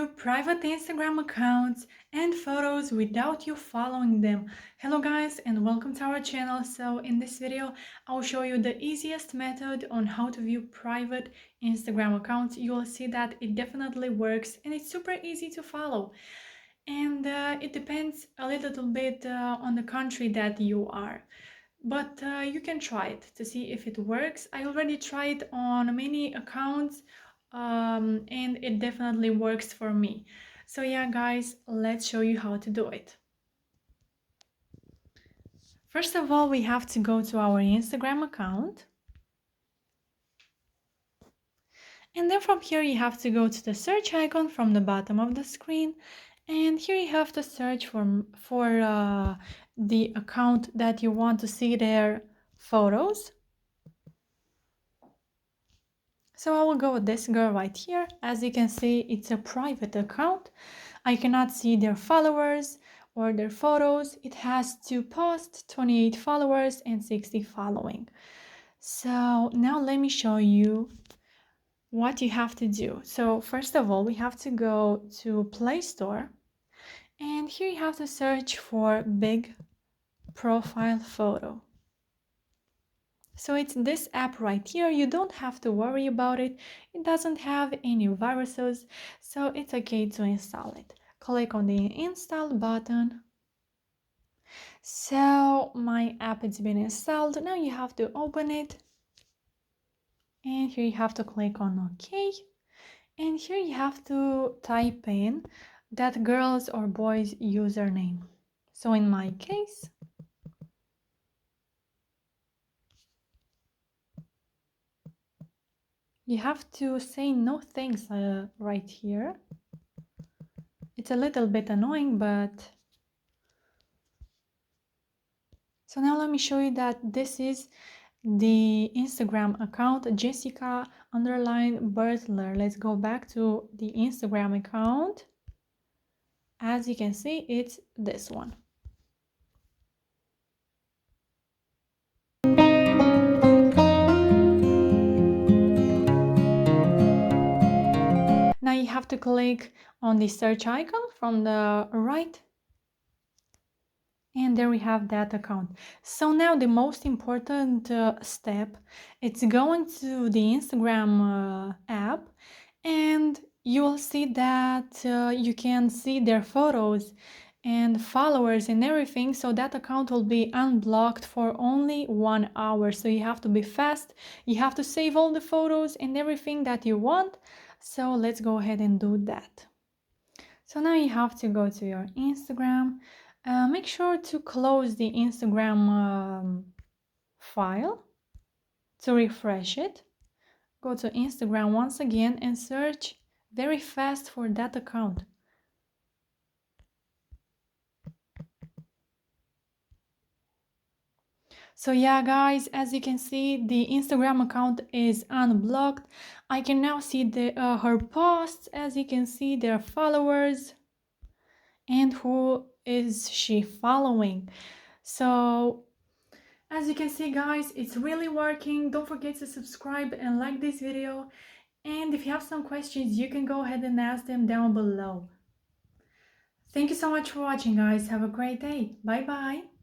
view private Instagram accounts and photos without you following them. Hello guys and welcome to our channel. So in this video I'll show you the easiest method on how to view private Instagram accounts. You will see that it definitely works and it's super easy to follow. And it depends a little bit on the country that you are. But you can try it to see if it works. I already tried on many accounts and it definitely works for me. So yeah guys, let's show you how to do it. First of all, we have to go to our Instagram account. And then from here you have to go to the search icon from the bottom of the screen. And here you have to search for the account that you want to see their photos. So I will go with this girl right here. As you can see, it's a private account. I cannot see their followers or their photos. It has 2 posts, 28 followers and 60 following. So now let me show you what you have to do. So first of all, we have to go to Play Store. And here you have to search for big profile photo. So it's this app right here. You don't have to worry about it. It doesn't have any viruses, so it's okay to install it. Click on the install button. So my app has been installed. Now you have to open it. And here you have to click on OK. And here you have to type in that girl's or boy's username. So in my case, you have to say no thanks right here. It's a little bit annoying, but... So now let me show you that this is the Instagram account, Jessica_Bertler. Let's go back to the Instagram account. As you can see, it's this one. Now you have to click on the search icon from the right. And there we have that account. So now the most important step, it's going to the Instagram app, and you will see that you can see their photos and followers and everything. So that account will be unblocked for only 1 hour. So you have to be fast. You have to save all the photos and everything that you want. So let's go ahead and do that. So now you have to go to your Instagram. Make sure to close the Instagram file to refresh it. Go to Instagram once again and search very fast for that account. So yeah guys, as you can see, the Instagram account is unblocked. I can now see her posts. As you can see, their followers and who is she following. So as you can see guys, it's really working. Don't forget to subscribe and like this video, and if you have some questions you can go ahead and ask them down below. Thank you so much for watching guys. Have a great day. Bye bye.